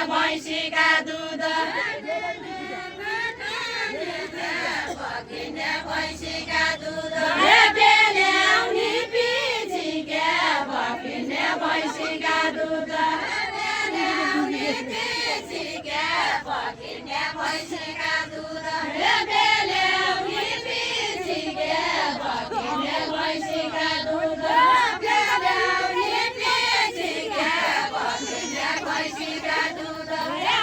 भैँसीका दुध भैँसीका दुध ल्याउने पिछिके भकिने भैँसीका दुध ल्याउने पिछिके भकिने भैँसीका दुध ल्याउने पिछिके भकिने भैँसीका दुध ल्याउने पिछिके भकिने भैँसीका दुध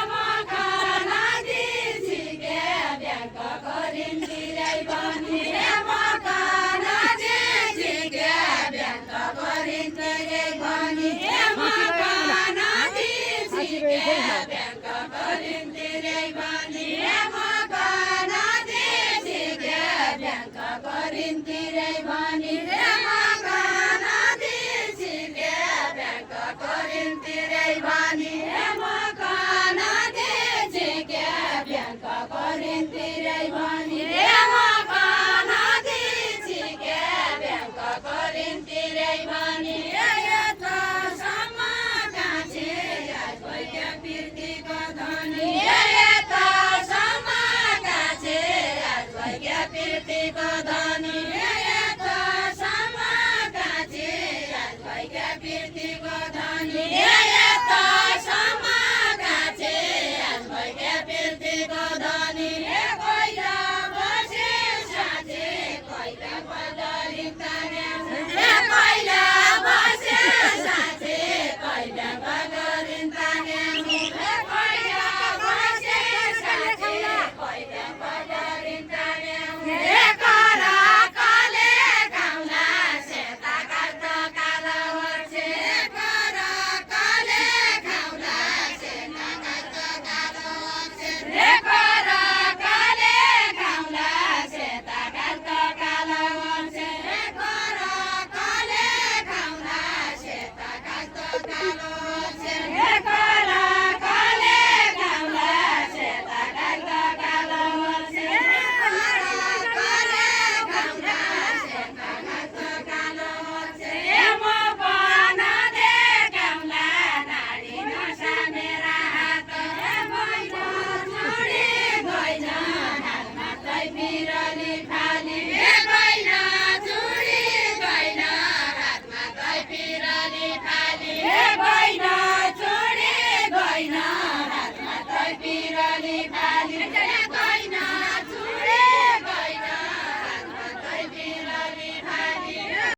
मखाना दिछिके ब्याङ्क गरिन्तिरै पनि मखाना दिछिके ब्याङ्क गरिन्तिरै पनि मखाना दिछिके ब्याङ्क गरिन्तिरै पनि मखाना दिछिके ब्याङ्क गरिन्तिरै